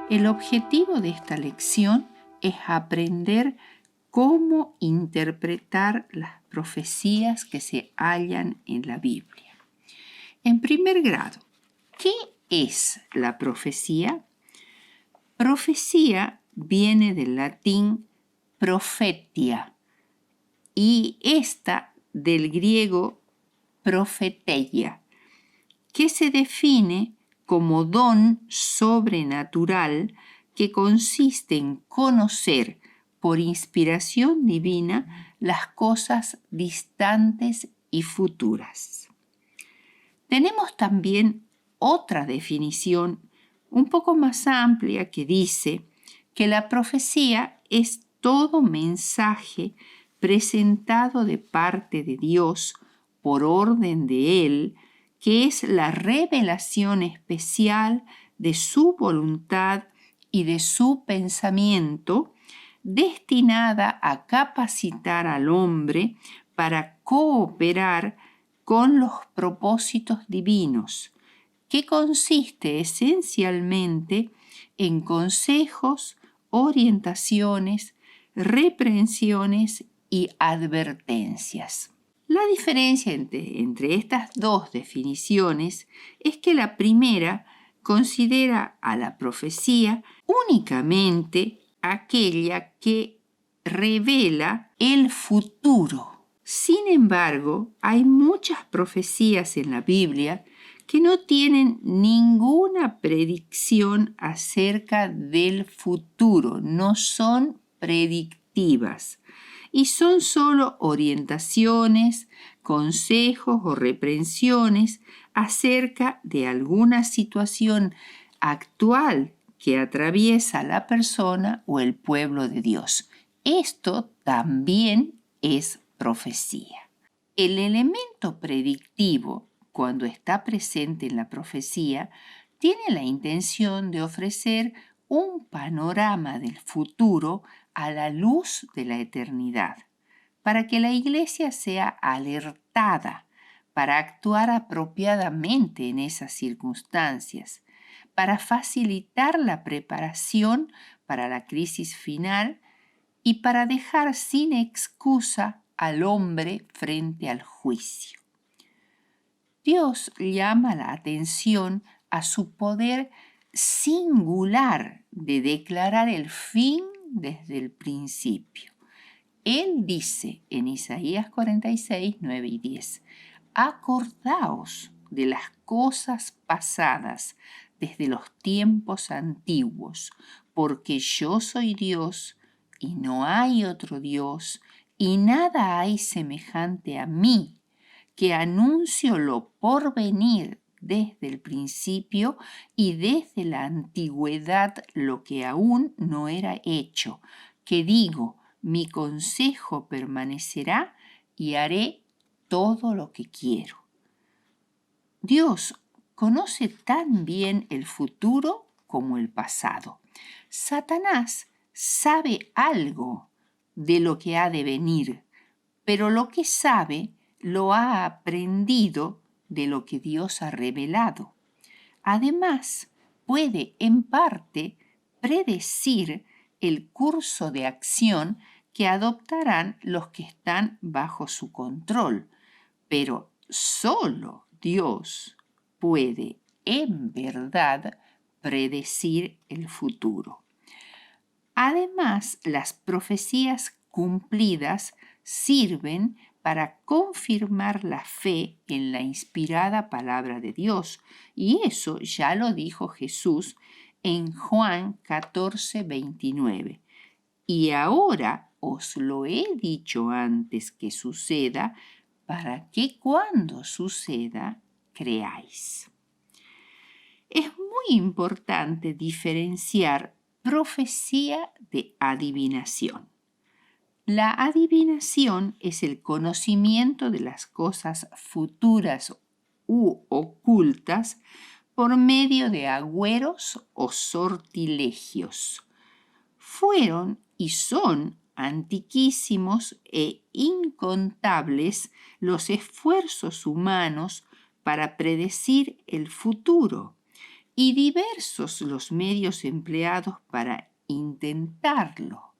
El objetivo de esta lección es aprender cómo interpretar las profecías que se hallan en la Biblia. En primer grado, ¿qué es la profecía? Profecía viene del latín profetia y esta del griego profeteia, que se define como don sobrenatural que consiste en conocer por inspiración divina las cosas distantes y futuras. Tenemos también otra definición un poco más amplia que dice que la profecía es todo mensaje presentado de parte de Dios por orden de Él, que es la revelación especial de su voluntad y de su pensamiento, destinada a capacitar al hombre para cooperar con los propósitos divinos, que consiste esencialmente en consejos, orientaciones, reprensiones y advertencias. La diferencia entre estas dos definiciones es que la primera considera a la profecía únicamente aquella que revela el futuro. Sin embargo, hay muchas profecías en la Biblia que no tienen ninguna predicción acerca del futuro, no son predictivas y son solo orientaciones, consejos o reprensiones acerca de alguna situación actual que atraviesa la persona o el pueblo de Dios. Esto también es profecía. El elemento predictivo, cuando está presente en la profecía, tiene la intención de ofrecer un panorama del futuro a la luz de la eternidad, para que la Iglesia sea alertada para actuar apropiadamente en esas circunstancias, para facilitar la preparación para la crisis final y para dejar sin excusa al hombre frente al juicio. Dios llama la atención a su poder singular de declarar el fin desde el principio. Él dice en Isaías 46, 9 y 10, acordaos de las cosas pasadas desde los tiempos antiguos, porque yo soy Dios y no hay otro Dios, y nada hay semejante a mí, que anuncio lo por venir desde el principio y desde la antigüedad lo que aún no era hecho, que digo, mi consejo permanecerá y haré todo lo que quiero. Dios conoce tan bien el futuro como el pasado. Satanás sabe algo de lo que ha de venir, pero lo que sabe lo ha aprendido de lo que Dios ha revelado. Además, puede en parte predecir el curso de acción que adoptarán los que están bajo su control, pero solo Dios puede en verdad predecir el futuro. Además, las profecías cumplidas sirven para confirmar la fe en la inspirada palabra de Dios, y eso ya lo dijo Jesús en Juan 14, 29. Y ahora os lo he dicho antes que suceda, para que cuando suceda creáis. Es muy importante diferenciar profecía de adivinación. La adivinación es el conocimiento de las cosas futuras u ocultas por medio de agüeros o sortilegios. Fueron y son antiquísimos e incontables los esfuerzos humanos para predecir el futuro, y diversos los medios empleados para intentarlo.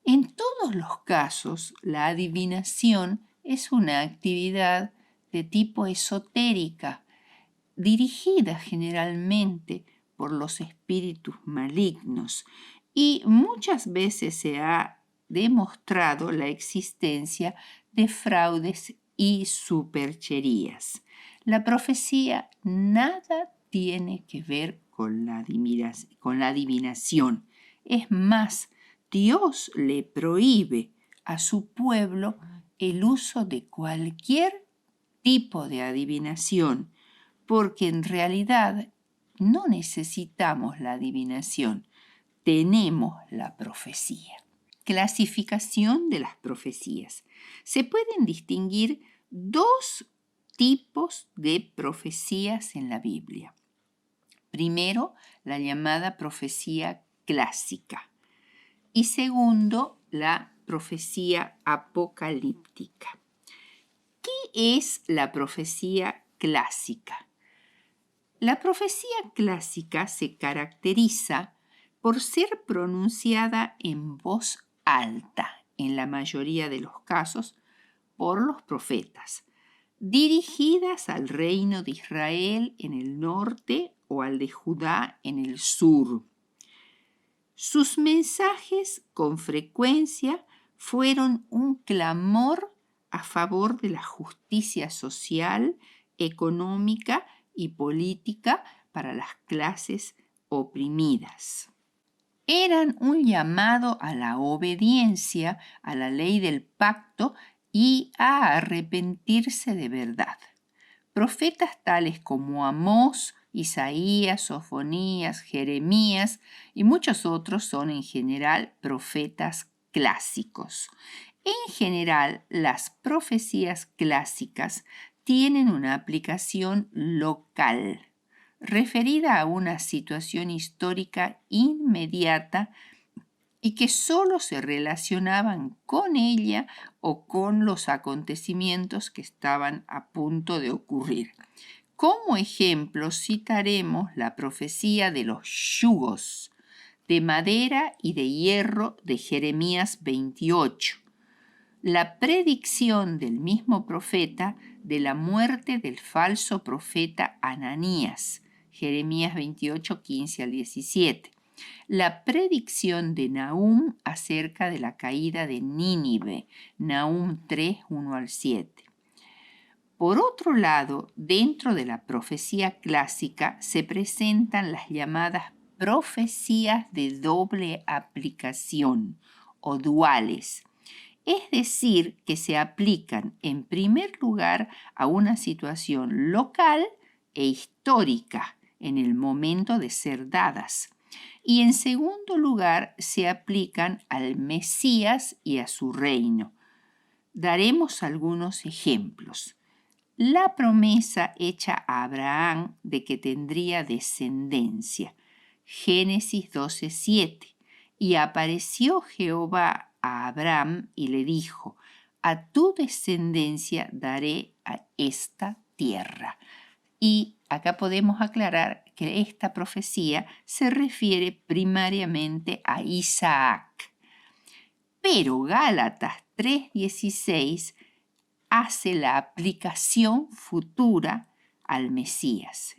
En todos los casos, la adivinación es una actividad de tipo esotérica, dirigida generalmente por los espíritus malignos, y muchas veces se ha demostrado la existencia de fraudes y supercherías. La profecía nada tiene que ver con la adivinación. Es más, Dios le prohíbe a su pueblo el uso de cualquier tipo de adivinación, porque en realidad no necesitamos la adivinación, tenemos la profecía. Clasificación de las profecías. Se pueden distinguir dos tipos de profecías en la Biblia. Primero, la llamada profecía clásica y segundo, la profecía apocalíptica. ¿Qué es la profecía clásica? La profecía clásica se caracteriza por ser pronunciada en voz alta, en la mayoría de los casos, por los profetas, dirigidas al reino de Israel en el norte o al de Judá en el sur. Sus mensajes con frecuencia fueron un clamor a favor de la justicia social, económica y política para las clases oprimidas. Eran un llamado a la obediencia a la ley del pacto y a arrepentirse de verdad. Profetas tales como Amós, Isaías, Sofonías, Jeremías y muchos otros son en general profetas clásicos. En general, las profecías clásicas tienen una aplicación local, referida a una situación histórica inmediata y que solo se relacionaban con ella o con los acontecimientos que estaban a punto de ocurrir. Como ejemplo, citaremos la profecía de los yugos de madera y de hierro de Jeremías 28, la predicción del mismo profeta de la muerte del falso profeta Ananías, Jeremías 28, 15 al 17, la predicción de Nahum acerca de la caída de Nínive, Nahum 3, 1 al 7. Por otro lado, dentro de la profecía clásica se presentan las llamadas profecías de doble aplicación o duales, es decir, que se aplican en primer lugar a una situación local e histórica en el momento de ser dadas, y en segundo lugar se aplican al Mesías y a su reino. Daremos algunos ejemplos. La promesa hecha a Abraham de que tendría descendencia. Génesis 12:7. Y apareció Jehová a Abraham y le dijo: a tu descendencia daré a esta tierra. Y acá podemos aclarar que esta profecía se refiere primariamente a Isaac. Pero Gálatas 3:16 hace la aplicación futura al Mesías.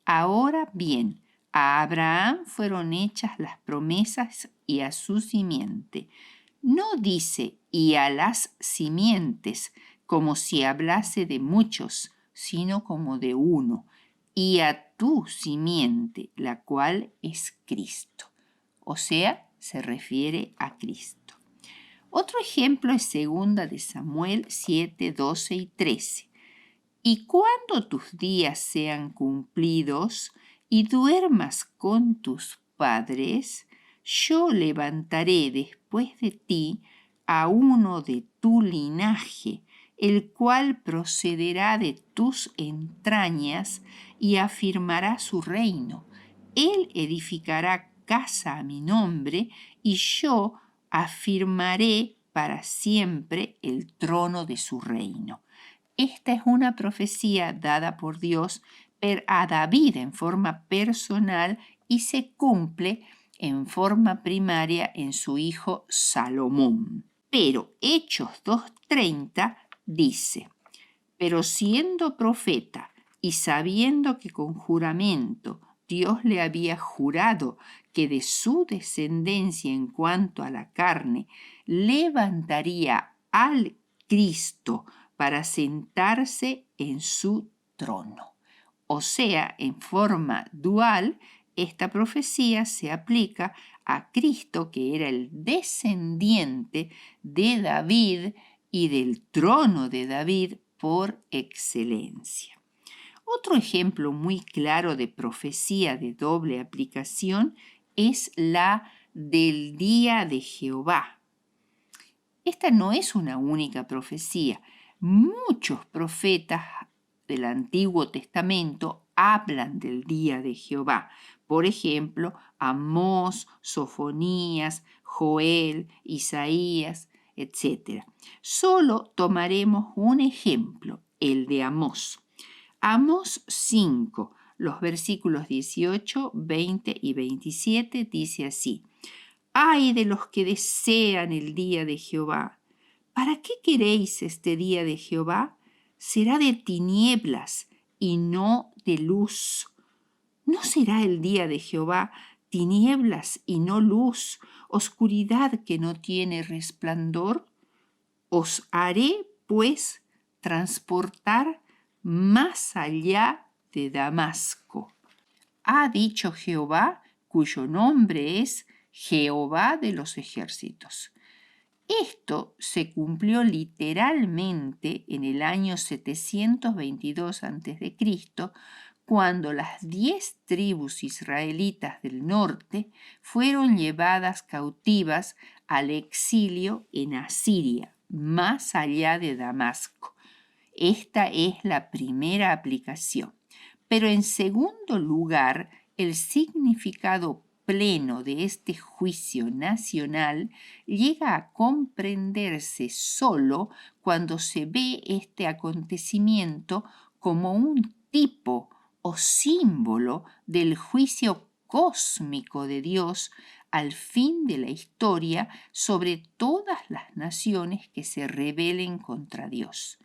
Ahora bien, a Abraham fueron hechas las promesas y a su simiente. No dice y a las simientes, como si hablase de muchos, sino como de uno, y a tu simiente, la cual es Cristo. O sea, se refiere a Cristo. Otro ejemplo es 2 de Samuel 7, 12 y 13. Y cuando tus días sean cumplidos y duermas con tus padres, yo levantaré después de ti a uno de tu linaje, el cual procederá de tus entrañas y afirmará su reino. Él edificará casa a mi nombre y yo afirmaré para siempre el trono de su reino. Esta es una profecía dada por Dios a David en forma personal y se cumple en forma primaria en su hijo Salomón. Pero Hechos 2:30 dice: pero siendo profeta y sabiendo que con juramento Dios le había jurado que de su descendencia en cuanto a la carne levantaría al Cristo para sentarse en su trono. O sea, en forma dual, esta profecía se aplica a Cristo, que era el descendiente de David y del trono de David por excelencia. Otro ejemplo muy claro de profecía de doble aplicación es la del día de Jehová. Esta no es una única profecía. Muchos profetas del Antiguo Testamento hablan del día de Jehová. Por ejemplo, Amós, Sofonías, Joel, Isaías, etc. Solo tomaremos un ejemplo, el de Amós. Amós 5, los versículos 18, 20 y 27 dice así: ¡ay de los que desean el día de Jehová! ¿Para qué queréis este día de Jehová? Será de tinieblas y no de luz. ¿No será el día de Jehová tinieblas y no luz, oscuridad que no tiene resplandor? Os haré, pues, transportar más allá de Damasco. Ha dicho Jehová, cuyo nombre es Jehová de los ejércitos. Esto se cumplió literalmente en el año 722 a.C., cuando las 10 tribus israelitas del norte fueron llevadas cautivas al exilio en Asiria, más allá de Damasco. Esta es la primera aplicación. Pero en segundo lugar, el significado pleno de este juicio nacional llega a comprenderse solo cuando se ve este acontecimiento como un tipo o símbolo del juicio cósmico de Dios al fin de la historia sobre todas las naciones que se rebelen contra Dios.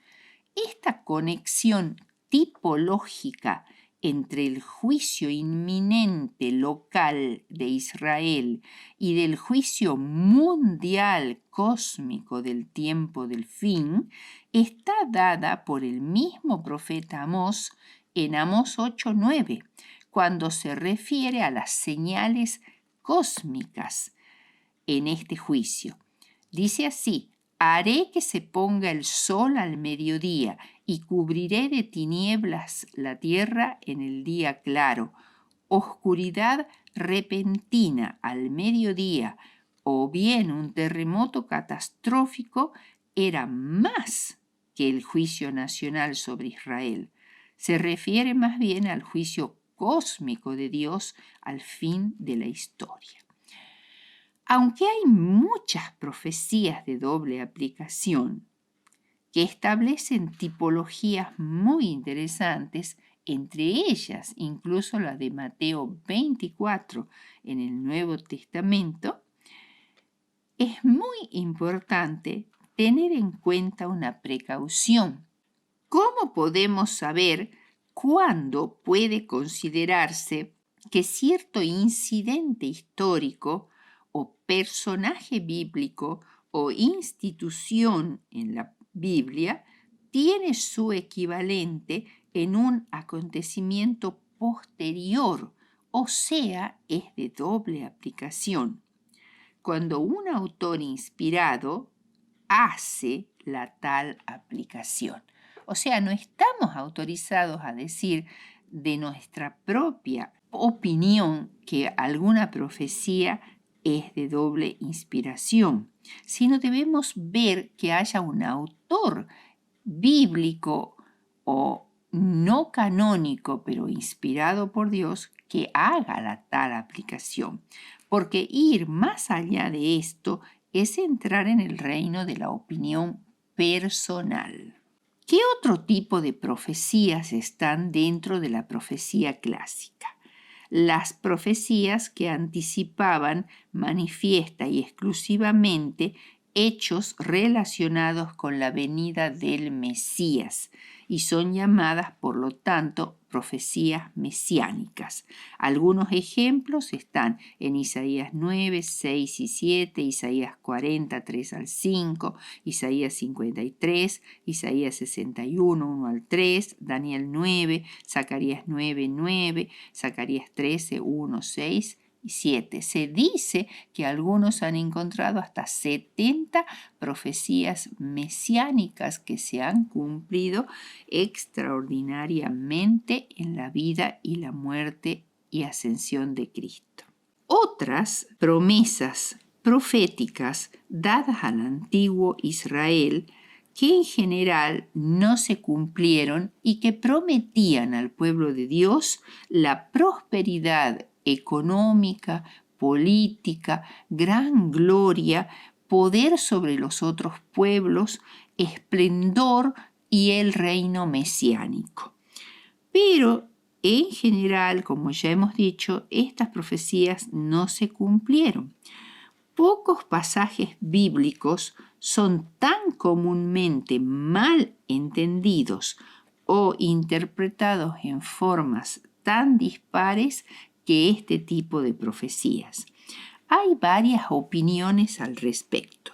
Esta conexión tipológica entre el juicio inminente local de Israel y del juicio mundial cósmico del tiempo del fin está dada por el mismo profeta Amós en Amós 8:9, cuando se refiere a las señales cósmicas en este juicio. Dice así: haré que se ponga el sol al mediodía y cubriré de tinieblas la tierra en el día claro. Oscuridad repentina al mediodía o bien un terremoto catastrófico era más que el juicio nacional sobre Israel. Se refiere más bien al juicio cósmico de Dios al fin de la historia. Aunque hay muchas profecías de doble aplicación que establecen tipologías muy interesantes, entre ellas incluso la de Mateo 24 en el Nuevo Testamento, es muy importante tener en cuenta una precaución. ¿Cómo podemos saber cuándo puede considerarse que cierto incidente histórico o personaje bíblico o institución en la Biblia tiene su equivalente en un acontecimiento posterior, o sea, es de doble aplicación? Cuando un autor inspirado hace la tal aplicación. O sea, no estamos autorizados a decir de nuestra propia opinión que alguna profecía es de doble inspiración, sino debemos ver que haya un autor bíblico o no canónico, pero inspirado por Dios, que haga la tal aplicación. Porque ir más allá de esto es entrar en el reino de la opinión personal. ¿Qué ¿Qué otro tipo de profecías están dentro de la profecía clásica? Las profecías que anticipaban manifiesta y exclusivamente hechos relacionados con la venida del Mesías y son llamadas, por lo tanto, profecías mesiánicas. Algunos ejemplos están en Isaías 9, 6 y 7, Isaías 40, 3 al 5, Isaías 53, Isaías 61, 1 al 3, Daniel 9, Zacarías 9, 9, Zacarías 13, 1, 6 y 7. Se dice que algunos han encontrado hasta 70 profecías mesiánicas que se han cumplido extraordinariamente en la vida y la muerte y ascensión de Cristo. Otras promesas proféticas dadas al antiguo Israel que en general no se cumplieron y que prometían al pueblo de Dios la prosperidad económica, política, gran gloria, poder sobre los otros pueblos, esplendor y el reino mesiánico. Pero en general, como ya hemos dicho, estas profecías no se cumplieron. Pocos pasajes bíblicos son tan comúnmente mal entendidos o interpretados en formas tan dispares que este tipo de profecías. Hay varias opiniones al respecto.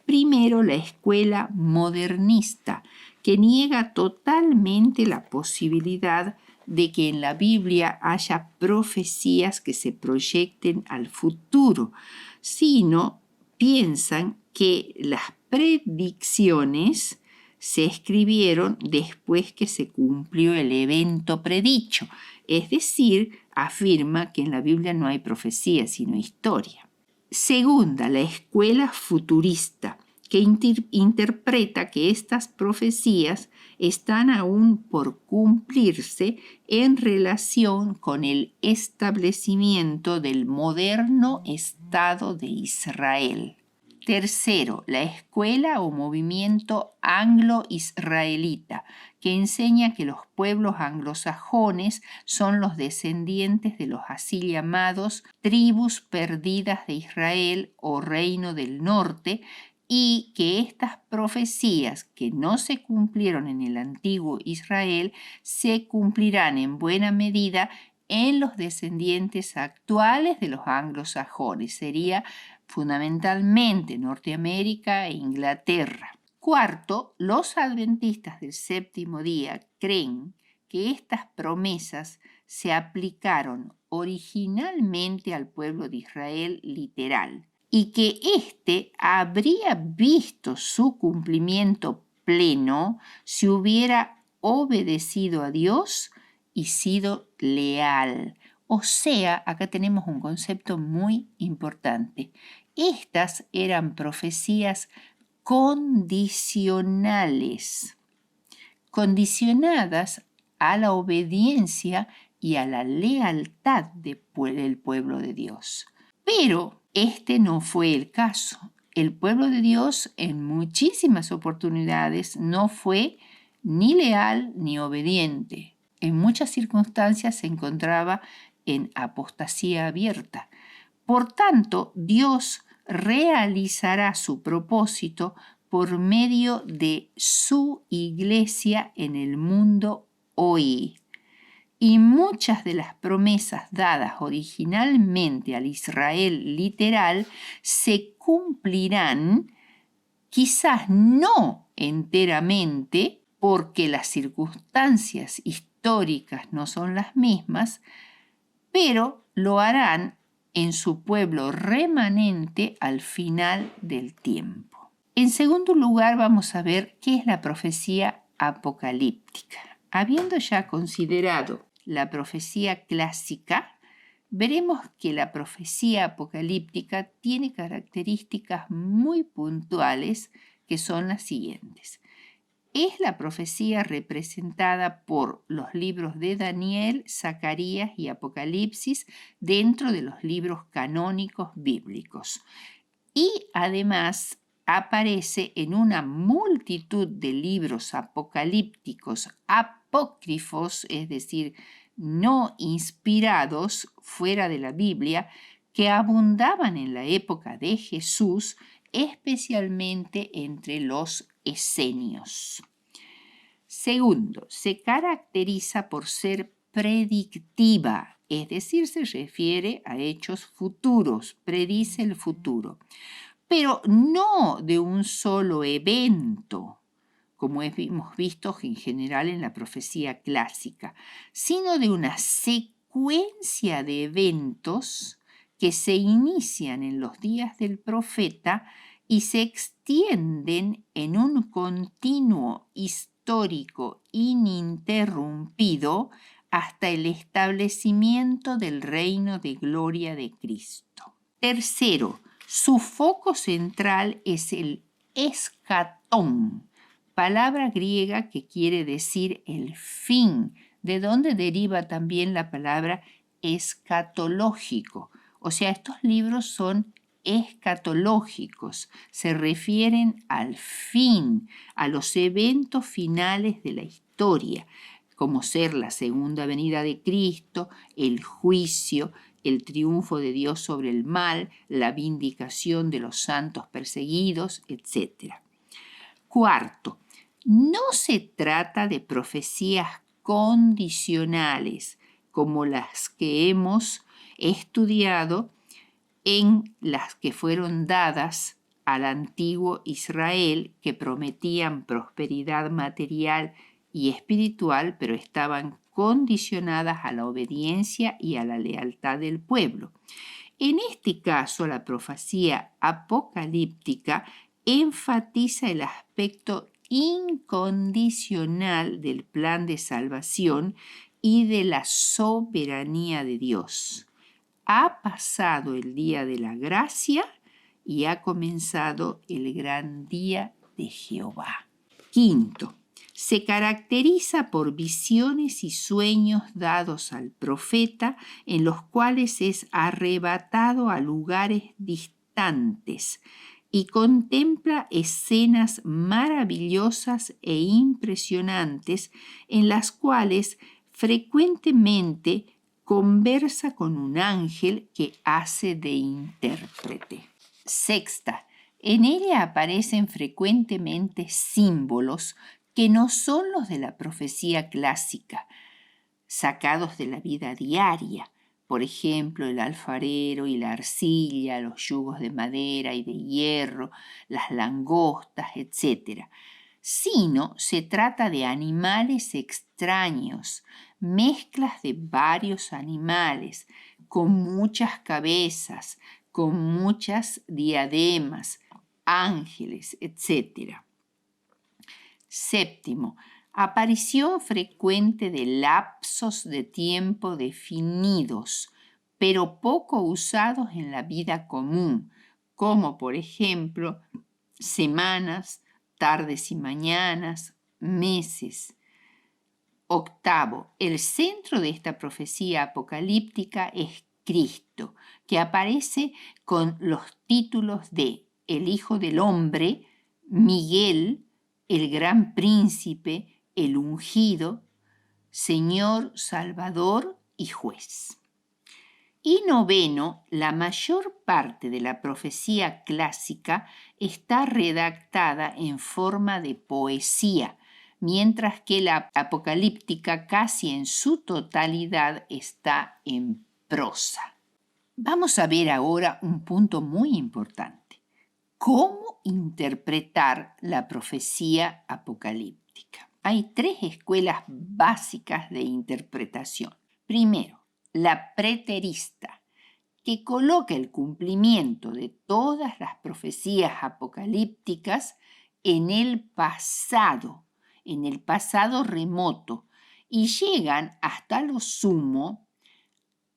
Primero, la escuela modernista, que niega totalmente la posibilidad de que en la Biblia haya profecías que se proyecten al futuro, sino piensan que las predicciones se escribieron después que se cumplió el evento predicho. Es decir, afirma que en la Biblia no hay profecía, sino historia. Segunda, la escuela futurista, que interpreta que estas profecías están aún por cumplirse en relación con el establecimiento del moderno Estado de Israel. Tercero, la escuela o movimiento anglo-israelita, que enseña que los pueblos anglosajones son los descendientes de los así llamados tribus perdidas de Israel o reino del norte, y que estas profecías que no se cumplieron en el antiguo Israel se cumplirán en buena medida en los descendientes actuales de los anglosajones. Sería fundamentalmente Norteamérica e Inglaterra. Cuarto, los adventistas del séptimo día creen que estas promesas se aplicaron originalmente al pueblo de Israel literal y que éste habría visto su cumplimiento pleno si hubiera obedecido a Dios y sido leal. O sea, acá tenemos un concepto muy importante. Estas eran profecías condicionales, condicionadas a la obediencia y a la lealtad del pueblo de Dios. Pero este no fue el caso. El pueblo de Dios en muchísimas oportunidades no fue ni leal ni obediente. En muchas circunstancias se encontraba en apostasía abierta. Por tanto, Dios realizará su propósito por medio de su iglesia en el mundo hoy. Y muchas de las promesas dadas originalmente al Israel literal se cumplirán, quizás no enteramente, porque las circunstancias históricas no son las mismas, pero lo harán en su pueblo remanente al final del tiempo. En segundo lugar, vamos a ver qué es la profecía apocalíptica. Habiendo ya considerado la profecía clásica, veremos que la profecía apocalíptica tiene características muy puntuales que son las siguientes. Es la profecía representada por los libros de Daniel, Zacarías y Apocalipsis dentro de los libros canónicos bíblicos. Y además aparece en una multitud de libros apocalípticos apócrifos, es decir, no inspirados fuera de la Biblia, que abundaban en la época de Jesús, especialmente entre los esenios. Segundo, se caracteriza por ser predictiva, es decir, se refiere a hechos futuros, predice el futuro, pero no de un solo evento, como hemos visto en general en la profecía clásica, sino de una secuencia de eventos que se inician en los días del profeta y se extienden en un continuo histórico ininterrumpido hasta el establecimiento del reino de gloria de Cristo. Tercero, su foco central es el escatón, palabra griega que quiere decir el fin, de donde deriva también la palabra escatológico. O sea, estos libros son escatológicos, se refieren al fin, a los eventos finales de la historia, como ser la segunda venida de Cristo, el juicio, el triunfo de Dios sobre el mal, la vindicación de los santos perseguidos, etc. Cuarto, no se trata de profecías condicionales como las que hemos estudiado en las que fueron dadas al antiguo Israel, que prometían prosperidad material y espiritual, pero estaban condicionadas a la obediencia y a la lealtad del pueblo. En este caso, la profecía apocalíptica enfatiza el aspecto incondicional del plan de salvación y de la soberanía de Dios. Ha pasado el día de la gracia y ha comenzado el gran día de Jehová. Quinto, se caracteriza por visiones y sueños dados al profeta en los cuales es arrebatado a lugares distantes y contempla escenas maravillosas e impresionantes en las cuales frecuentemente conversa con un ángel que hace de intérprete. Sexta, en ella aparecen frecuentemente símbolos que no son los de la profecía clásica, sacados de la vida diaria. Por ejemplo, el alfarero y la arcilla, los yugos de madera y de hierro, las langostas, etc. Sino se trata de animales extraños, mezclas de varios animales, con muchas cabezas, con muchas diademas, ángeles, etc. Séptimo, aparición frecuente de lapsos de tiempo definidos, pero poco usados en la vida común, como por ejemplo semanas, tardes y mañanas, meses. Octavo, el centro de esta profecía apocalíptica es Cristo, que aparece con los títulos de el Hijo del Hombre, Miguel, el Gran Príncipe, el Ungido, Señor, Salvador y Juez. Y noveno, la mayor parte de la profecía clásica está redactada en forma de poesía, mientras que la apocalíptica casi en su totalidad está en prosa. Vamos a ver ahora un punto muy importante. ¿Cómo interpretar la profecía apocalíptica? Hay tres escuelas básicas de interpretación. Primero, la preterista, que coloca el cumplimiento de todas las profecías apocalípticas en el pasado remoto, y llegan hasta lo sumo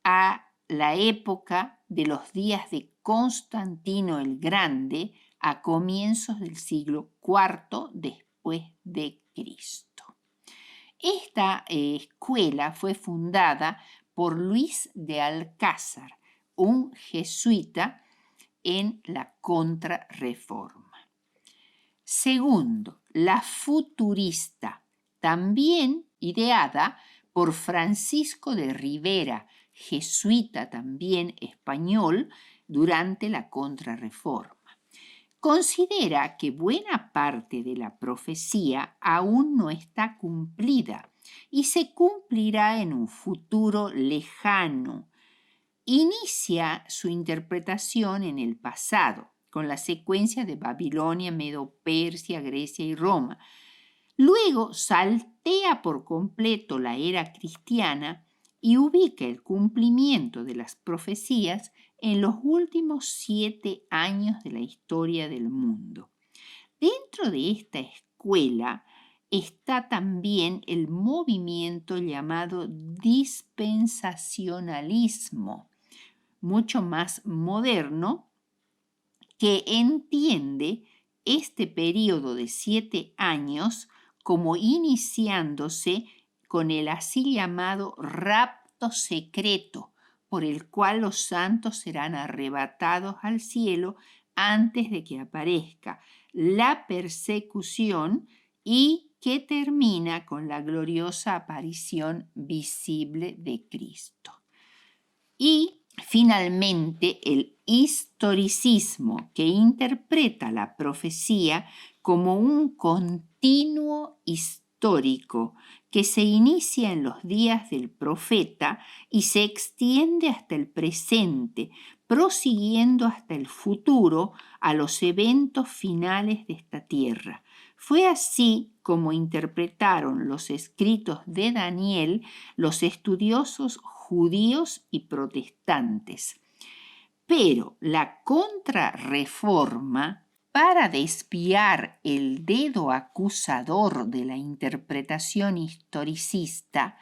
a la época de los días de Constantino el Grande a comienzos del siglo IV después de Cristo. Esta escuela fue fundada por Luis de Alcázar, un jesuita, en la Contrarreforma. Segundo, la futurista, también ideada por Francisco de Rivera, jesuita también español, durante la Contrarreforma. Considera que buena parte de la profecía aún no está cumplida y se cumplirá en un futuro lejano. Inicia su interpretación en el pasado, con la secuencia de Babilonia, Medo-Persia, Grecia y Roma. Luego saltea por completo la era cristiana y ubica el cumplimiento de las profecías en los últimos 7 años de la historia del mundo. Dentro de esta escuela está también el movimiento llamado dispensacionalismo, mucho más moderno, que entiende este periodo de 7 años como iniciándose con el así llamado rapto secreto, por el cual los santos serán arrebatados al cielo antes de que aparezca la persecución y que termina con la gloriosa aparición visible de Cristo. Y finalmente, el historicismo, que interpreta la profecía como un continuo histórico que se inicia en los días del profeta y se extiende hasta el presente, prosiguiendo hasta el futuro a los eventos finales de esta tierra. Fue así como interpretaron los escritos de Daniel los estudiosos judíos y protestantes. Pero la Contrarreforma, para desviar el dedo acusador de la interpretación historicista,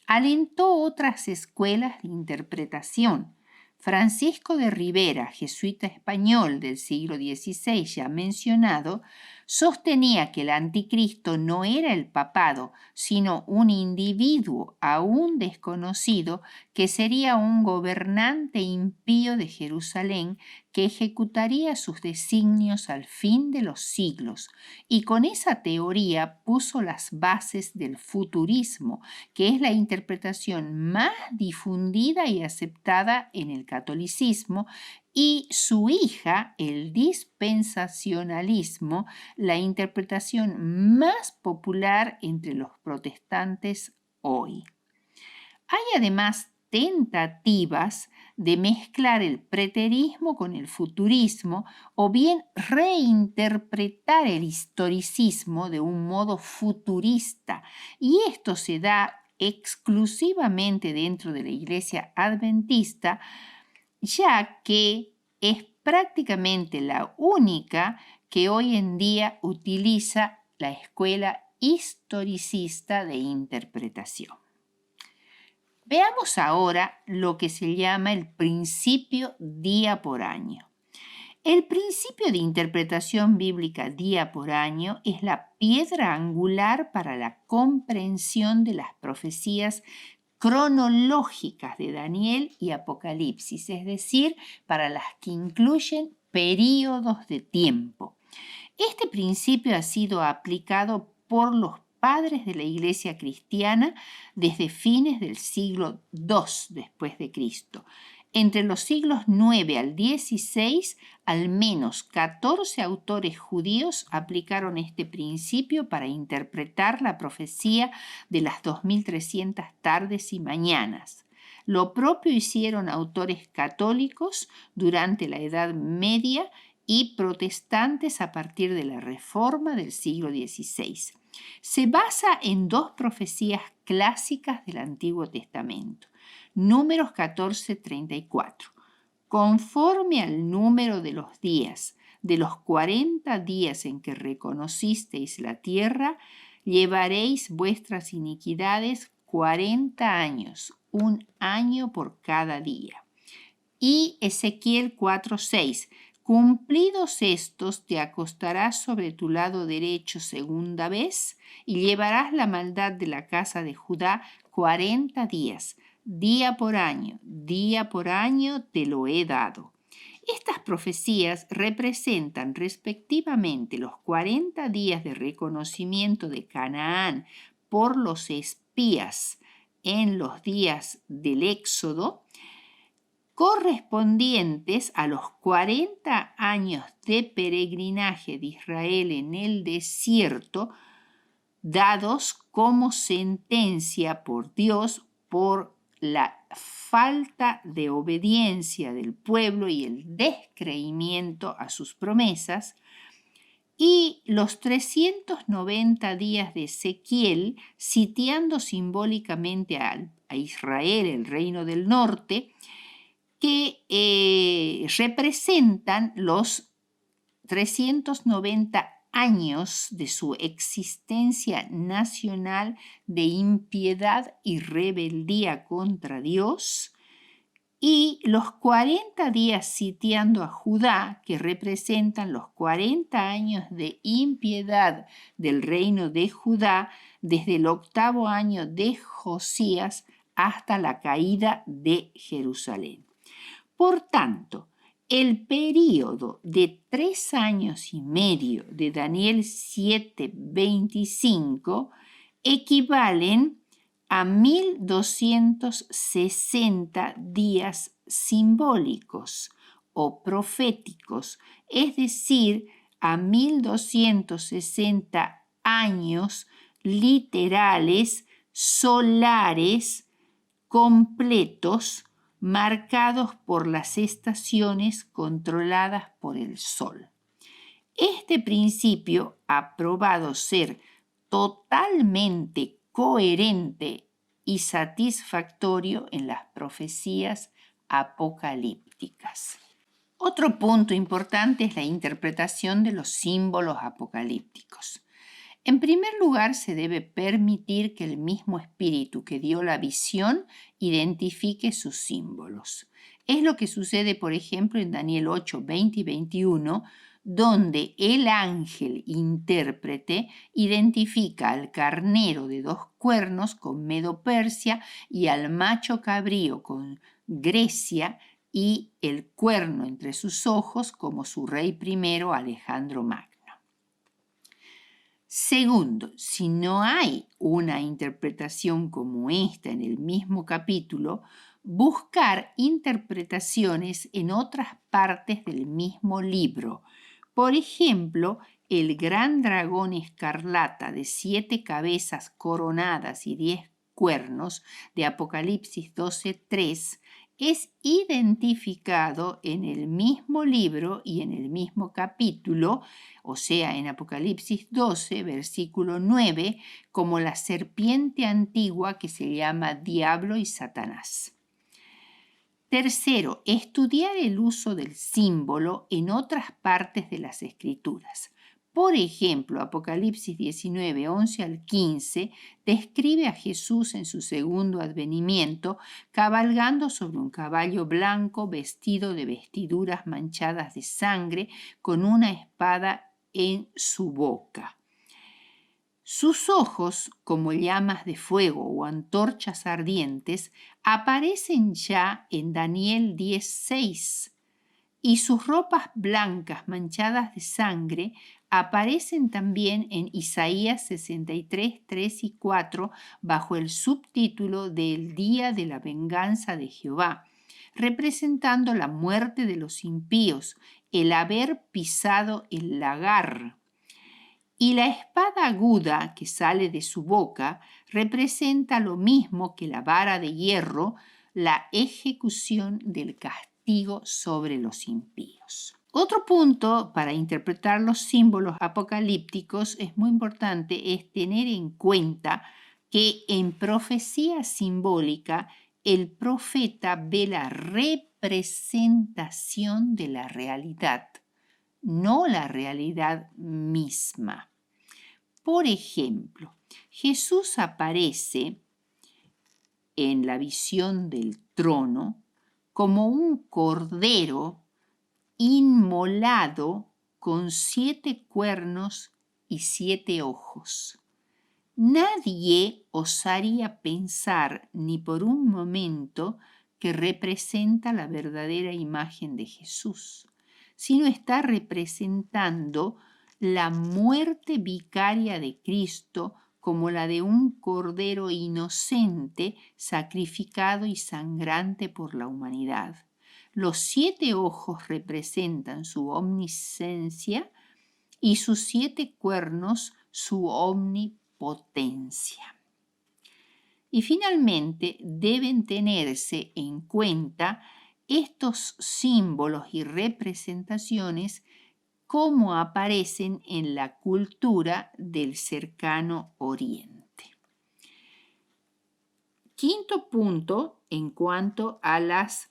alentó otras escuelas de interpretación. Francisco de Rivera, jesuita español del siglo XVI ya mencionado, sostenía que el anticristo no era el papado, sino un individuo aún desconocido que sería un gobernante impío de Jerusalén que ejecutaría sus designios al fin de los siglos, y con esa teoría puso las bases del futurismo, que es la interpretación más difundida y aceptada en el catolicismo, y su hija, el dispensacionalismo, la interpretación más popular entre los protestantes hoy. Hay además tentativas de mezclar el preterismo con el futurismo o bien reinterpretar el historicismo de un modo futurista, y esto se da exclusivamente dentro de la Iglesia Adventista, ya que es prácticamente la única que hoy en día utiliza la escuela historicista de interpretación. Veamos ahora lo que se llama el principio día por año. El principio de interpretación bíblica día por año es la piedra angular para la comprensión de las profecías cronológicas de Daniel y Apocalipsis, es decir, para las que incluyen períodos de tiempo. Este principio ha sido aplicado por los padres de la Iglesia cristiana desde fines del siglo II después de Cristo. Entre los siglos IX al XVI, al menos 14 autores judíos aplicaron este principio para interpretar la profecía de las 2300 tardes y mañanas. Lo propio hicieron autores católicos durante la Edad Media y protestantes a partir de la Reforma del siglo XVI. Se basa en 2 profecías clásicas del Antiguo Testamento. Números 14:34. Conforme al número de los días, de los 40 días en que reconocisteis la tierra, llevaréis vuestras iniquidades 40 años, un año por cada día. Y Ezequiel 4:6. Cumplidos estos, te acostarás sobre tu lado derecho segunda vez y llevarás la maldad de la casa de Judá 40 días. Día por año te lo he dado. Estas profecías representan respectivamente los 40 días de reconocimiento de Canaán por los espías en los días del Éxodo, correspondientes a los 40 años de peregrinaje de Israel en el desierto, dados como sentencia por Dios por la falta de obediencia del pueblo y el descreimiento a sus promesas, y los 390 días de Ezequiel, sitiando simbólicamente a Israel, el reino del norte, que representan los 390 años de su existencia nacional de impiedad y rebeldía contra Dios, y los 40 días sitiando a Judá, que representan los 40 años de impiedad del reino de Judá desde el 8º año de Josías hasta la caída de Jerusalén. Por tanto, el período de 3 años y medio de Daniel 7:25 equivalen a 1260 días simbólicos o proféticos, es decir, a 1260 años literales, solares, completos, marcados por las estaciones controladas por el Sol. Este principio ha probado ser totalmente coherente y satisfactorio en las profecías apocalípticas. Otro punto importante es la interpretación de los símbolos apocalípticos. En primer lugar, se debe permitir que el mismo espíritu que dio la visión identifique sus símbolos. Es lo que sucede, por ejemplo, en Daniel 8, 20 y 21, donde el ángel intérprete identifica al carnero de 2 cuernos con Medo-Persia y al macho cabrío con Grecia y el cuerno entre sus ojos como su rey primero, Alejandro Magno. Segundo, si no hay una interpretación como esta en el mismo capítulo, buscar interpretaciones en otras partes del mismo libro. Por ejemplo, el gran dragón escarlata de 7 cabezas coronadas y 10 cuernos de Apocalipsis 12:3 es identificado en el mismo libro y en el mismo capítulo, o sea, en Apocalipsis 12, versículo 9, como la serpiente antigua que se llama Diablo y Satanás. Tercero, estudiar el uso del símbolo en otras partes de las Escrituras. Por ejemplo, Apocalipsis 19, 11 al 15 describe a Jesús en su segundo advenimiento cabalgando sobre un caballo blanco vestido de vestiduras manchadas de sangre con una espada en su boca. Sus ojos, como llamas de fuego o antorchas ardientes, aparecen ya en Daniel 10:6, y sus ropas blancas manchadas de sangre aparecen también en Isaías 63, 3 y 4 bajo el subtítulo del Día de la Venganza de Jehová, representando la muerte de los impíos, el haber pisado el lagar. Y la espada aguda que sale de su boca representa lo mismo que la vara de hierro, la ejecución del castigo sobre los impíos. Otro punto para interpretar los símbolos apocalípticos es muy importante, es tener en cuenta que en profecía simbólica el profeta ve la representación de la realidad, no la realidad misma. Por ejemplo, Jesús aparece en la visión del trono como un cordero inmolado con 7 cuernos y 7 ojos. Nadie osaría pensar ni por un momento que representa la verdadera imagen de Jesús, sino está representando la muerte vicaria de Cristo como la de un cordero inocente sacrificado y sangrante por la humanidad. Los 7 ojos representan su omnisciencia y sus 7 cuernos su omnipotencia. Y finalmente deben tenerse en cuenta estos símbolos y representaciones como aparecen en la cultura del cercano Oriente. Quinto punto en cuanto a las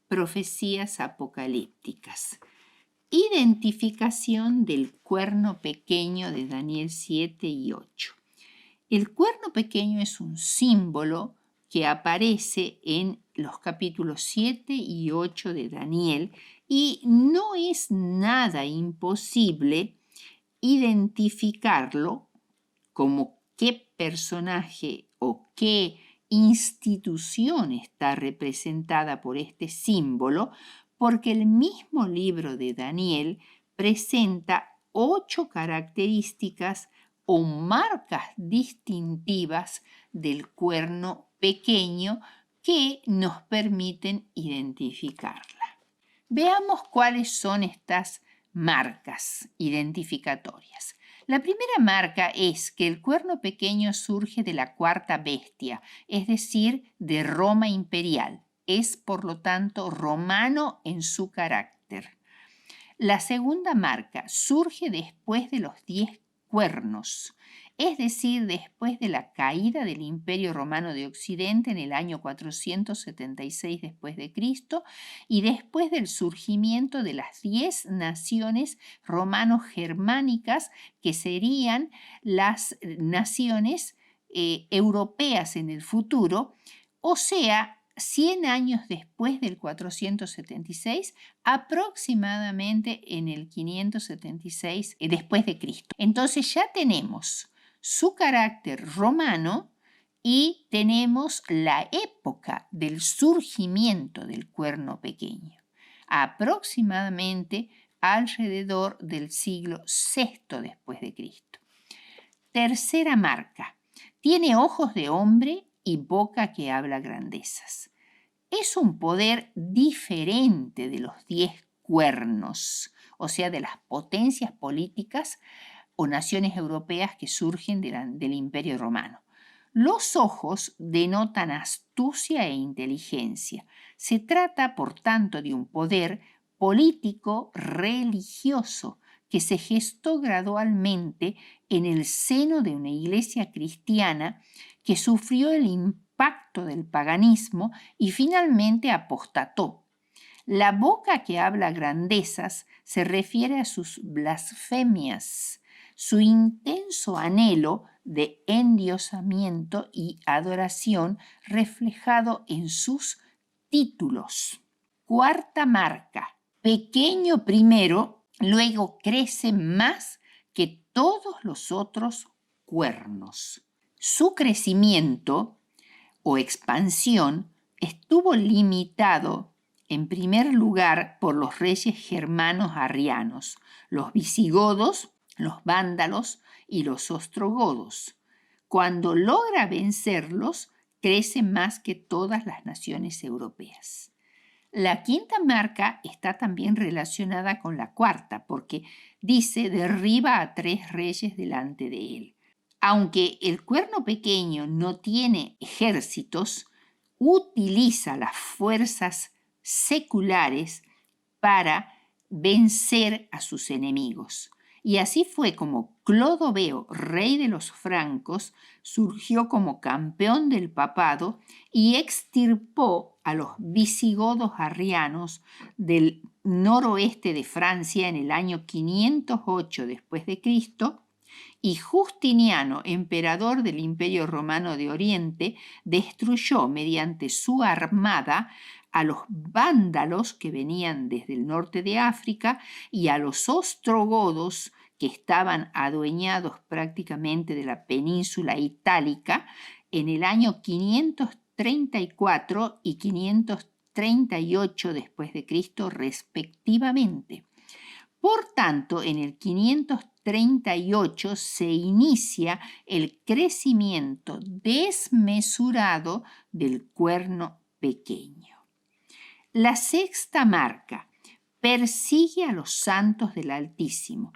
profecías apocalípticas. Identificación del cuerno pequeño de Daniel 7 y 8. El cuerno pequeño es un símbolo que aparece en los capítulos 7 y 8 de Daniel y no es nada imposible identificarlo como qué personaje o qué institución está representada por este símbolo, porque el mismo libro de Daniel presenta 8 características o marcas distintivas del cuerno pequeño que nos permiten identificarla. Veamos cuáles son estas marcas identificatorias. La primera marca es que el cuerno pequeño surge de la cuarta bestia, es decir, de Roma imperial. Es, por lo tanto, romano en su carácter. La segunda marca surge después de los 10 cuernos, es decir, después de la caída del Imperio Romano de Occidente en el año 476 después de Cristo y después del surgimiento de las 10 naciones romano-germánicas que serían las naciones europeas en el futuro, o sea, 100 años después del 476, aproximadamente en el 576 después de Cristo. Entonces ya tenemos su carácter romano y tenemos la época del surgimiento del cuerno pequeño, aproximadamente alrededor del siglo VI después de Cristo. Tercera marca, tiene ojos de hombre y boca que habla grandezas. Es un poder diferente de los 10 cuernos, o sea, de las potencias políticas o naciones europeas que surgen del Imperio Romano. Los ojos denotan astucia e inteligencia. Se trata, por tanto, de un poder político religioso que se gestó gradualmente en el seno de una iglesia cristiana que sufrió el impacto del paganismo y finalmente apostató. La boca que habla grandezas se refiere a sus blasfemias, su intenso anhelo de endiosamiento y adoración reflejado en sus títulos. Cuarta marca, pequeño primero, luego crece más que todos los otros cuernos. Su crecimiento o expansión estuvo limitado en primer lugar por los reyes germanos arrianos, los visigodos, los vándalos y los ostrogodos. Cuando logra vencerlos, crece más que todas las naciones europeas. La quinta marca está también relacionada con la cuarta, porque dice derriba a 3 reyes delante de él. Aunque el cuerno pequeño no tiene ejércitos, utiliza las fuerzas seculares para vencer a sus enemigos. Y así fue como Clodoveo, rey de los francos, surgió como campeón del papado y extirpó a los visigodos arrianos del noroeste de Francia en el año 508 después de Cristo, y Justiniano, emperador del Imperio Romano de Oriente, destruyó mediante su armada a los vándalos que venían desde el norte de África y a los ostrogodos que estaban adueñados prácticamente de la península itálica en el año 534 y 535 538 después de Cristo respectivamente. Por tanto, en el 538 se inicia el crecimiento desmesurado del cuerno pequeño. La sexta marca persigue a los santos del Altísimo.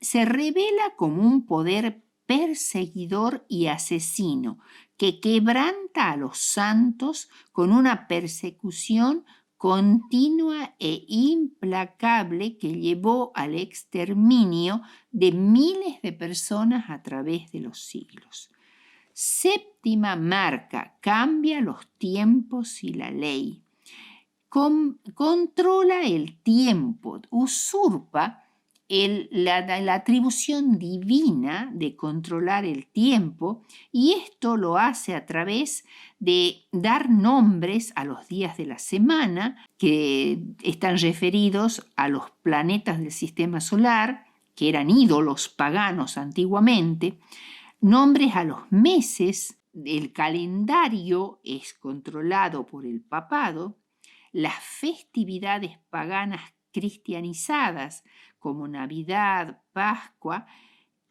Se revela como un poder perseguidor y asesino que quebranta a los santos con una persecución continua e implacable que llevó al exterminio de miles de personas a través de los siglos. Séptima marca: cambia los tiempos y la ley. Controla el tiempo, usurpa la atribución divina de controlar el tiempo, y esto lo hace a través de dar nombres a los días de la semana que están referidos a los planetas del sistema solar, que eran ídolos paganos antiguamente, nombres a los meses. El calendario es controlado por el papado. Las festividades paganas cristianizadas como Navidad, Pascua,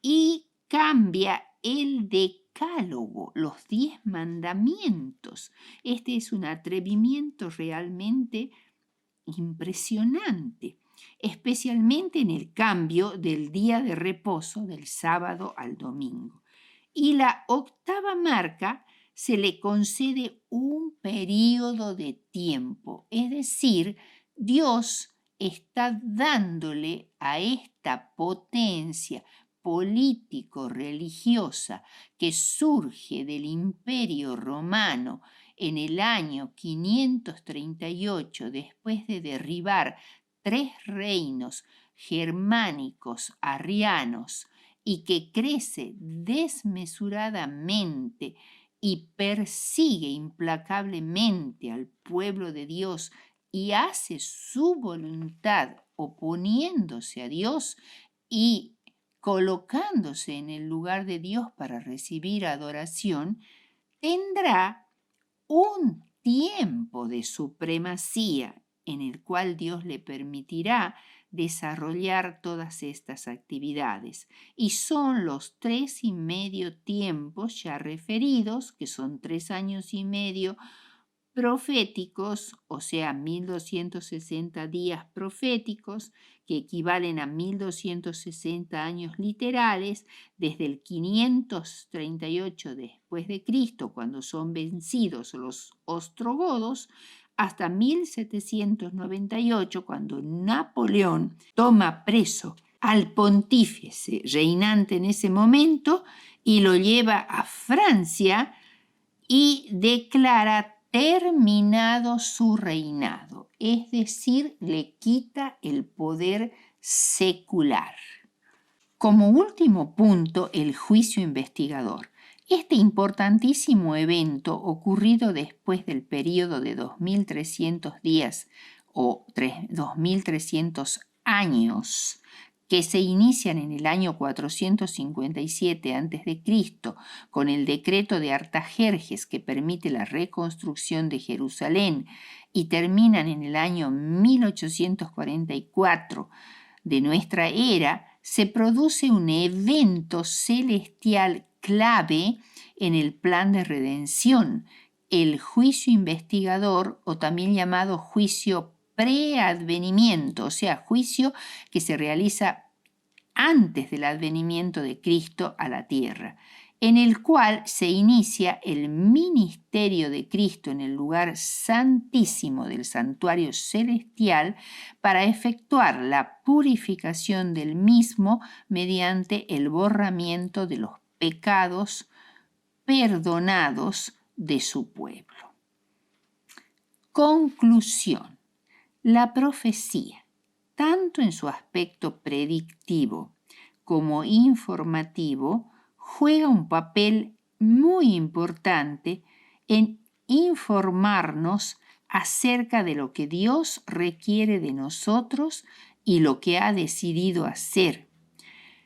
y cambia el decálogo, los 10 mandamientos. Este es un atrevimiento realmente impresionante, especialmente en el cambio del día de reposo del sábado al domingo. Y la octava marca: se le concede un periodo de tiempo, es decir, Dios está dándole a esta potencia político-religiosa que surge del Imperio Romano en el año 538, después de derribar 3 reinos germánicos arrianos, y que crece desmesuradamente y persigue implacablemente al pueblo de Dios y hace su voluntad oponiéndose a Dios y colocándose en el lugar de Dios para recibir adoración, tendrá un tiempo de supremacía en el cual Dios le permitirá desarrollar todas estas actividades. Y son los 3,5 tiempos ya referidos, que son 3 años y medio proféticos, o sea, 1260 días proféticos, que equivalen a 1260 años literales, desde el 538 después de Cristo, cuando son vencidos los ostrogodos, hasta 1798, cuando Napoleón toma preso al pontífice reinante en ese momento y lo lleva a Francia y declara terminado su reinado, es decir, le quita el poder secular. Como último punto, el juicio investigador. Este importantísimo evento, ocurrido después del período de 2300 días o 2300 años, que se inician en el año 457 a.C. con el decreto de Artajerjes, que permite la reconstrucción de Jerusalén, y terminan en el año 1844 de nuestra era, se produce un evento celestial clave en el plan de redención, el juicio investigador, o también llamado juicio preadvenimiento, o sea, juicio que se realiza antes del advenimiento de Cristo a la tierra, en el cual se inicia el ministerio de Cristo en el lugar santísimo del santuario celestial para efectuar la purificación del mismo mediante el borramiento de los pecados perdonados de su pueblo. Conclusión. La profecía, tanto en su aspecto predictivo como informativo, juega un papel muy importante en informarnos acerca de lo que Dios requiere de nosotros y lo que ha decidido hacer.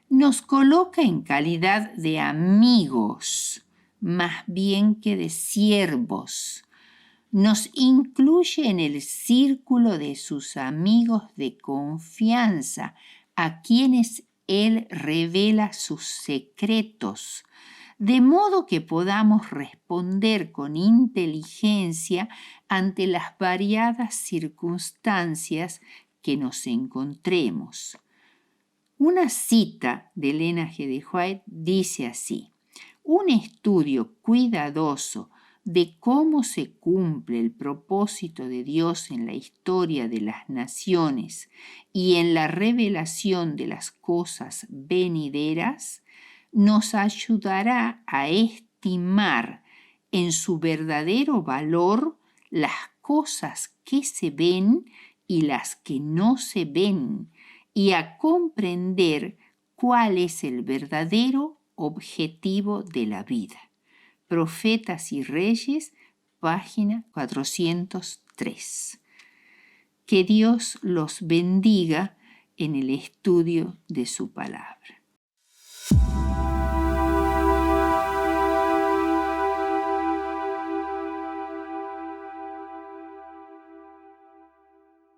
Nos coloca en calidad de amigos, más bien que de siervos. nos incluye en el círculo de sus amigos de confianza, a quienes Él revela sus secretos, de modo que podamos responder con inteligencia ante las variadas circunstancias que nos encontremos. Una cita de Elena G. de White dice así: un estudio cuidadoso de cómo se cumple el propósito de Dios en la historia de las naciones y en la revelación de las cosas venideras nos ayudará a estimar en su verdadero valor las cosas que se ven y las que no se ven, y a comprender cuál es el verdadero objetivo de la vida. Profetas y Reyes, página 403. Que Dios los bendiga en el estudio de su palabra.